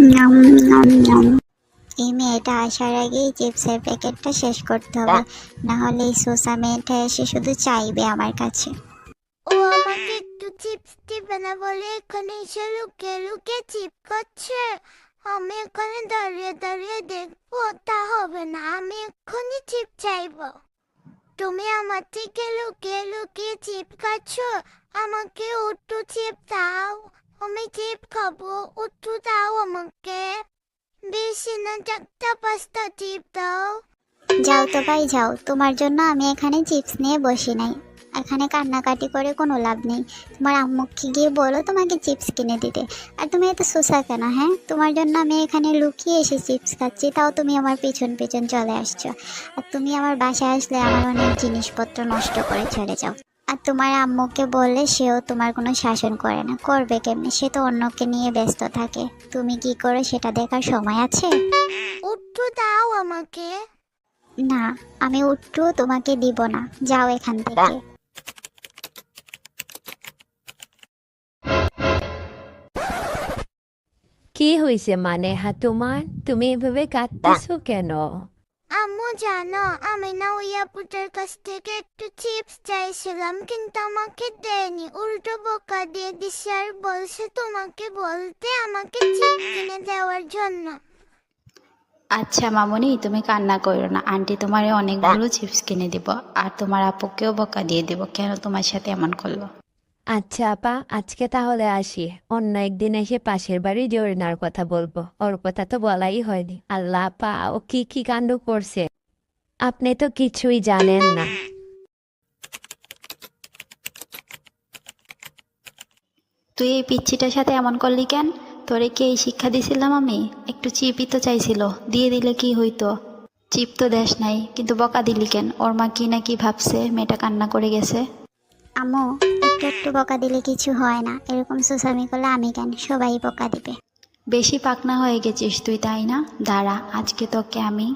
নম নম নম। এই মেয়েটা আসার আগেই চিপসের প্যাকেটটা শেষ করতে হবে, না হলে এই সোসা মেয়েটা এসে শুধু চাইবে আমার কাছে। ও আমাকে একটু চিপস দিবে না বলে এখানে এসে লুকিয়ে লুকিয়ে চিপ করছে। আমি এখানে দাঁড়িয়ে দাঁড়িয়ে দেখবো তা হবে না, আমি এক্ষুনি চিপ চাইবো। তুমি আমার থেকে লুকিয়ে লুকিয়ে চিপ খাচ্ছ, আমাকে একটু চিপ দাও। আমি চিপ খাবো, একটু দাও আমাকে। বেশি না, 4টা 5টা চিপ দাও। যাও তো ভাই যাও, তোমার জন্য আমি এখানে চিপস নিয়ে বসি নাই। এখানে কান্নাকাটি করে কোনো লাভ নেই। তোমার আম্মুকে গিয়ে বলো তোমাকে চিপস কিনে দিতে। আর তুমি এত সোসা কেন? হ্যাঁ, তোমার জন্য আমি এখানে লুকিয়ে এসে চিপস খাচ্ছি, তাও তুমি আমার পিছন পিছন চলে আসছো। আর তুমি আমার বাসায় আসলে আমার অনেক জিনিসপত্র নষ্ট করে চলে যাও। আর তোমার আম্মুকে বললে সেও তোমার কোনো শাসন করে না, করবে কেমনি? সে তো অন্যকে নিয়ে ব্যস্ত থাকে। তুমি কি করো সেটা দেখার সময় আছে? একটু দাও আমাকে। না, আমি উঠতেও তোমাকে দিব না, যাও এখান থেকে। কি হয়েছে মানে তোমার? তুমি এভাবে কাঁদতেছো কেন? আম্মু জানো, আমি না ওই আপুটার কাছ থেকে একটু চিপস চাইছিলাম, কিন্তু আমাকে দেয়নি, উল্টো বোকা দিয়ে দিছে আর বলছে তোমাকে বলতে আমাকে চিপস কিনে দেওয়ার জন্য। আচ্ছা মামুনি, তুমি কান্না করো না, আন্টি তোমারে অনেকগুলো চিপস কিনে দিব। আর তোমার আপুকেও বকা দিয়ে দিব কেন তোমার সাথে এমন করলো। আচ্ছা আপা, আজকে তাহলে আসি। অন্য একদিন এসে পাশের বাড়ি জরিনার কথা বলবো। ওর কথা তো বলাই হয়নি। আল্লাহ আপা, ও কি কি কাণ্ড করছে আপনি তো কিছুই জানেন না। তুই এই পিচ্ছিটার সাথে এমন করলি কেন? তোরে কি এই শিক্ষা দিছিলাম আমি? একটু চিপই তো চাইছিল, দিয়ে দিলে কি হইতো? চিপ তো দেশ নাই, কিন্তু বকা দিলি কেন? ওর মা কি না কি ভাবছে, মেয়েটা কান্না করে গেছে। আম্মু, একটু একটু বকা দিলে কিছু হয় না, এরকম সুসামি করলে আমি কেন, সবাই বকা দিবে। বেশি পাকনা হয়ে গেছিস তুই, তাই না? দাঁড়া, আজকে তোকে আমি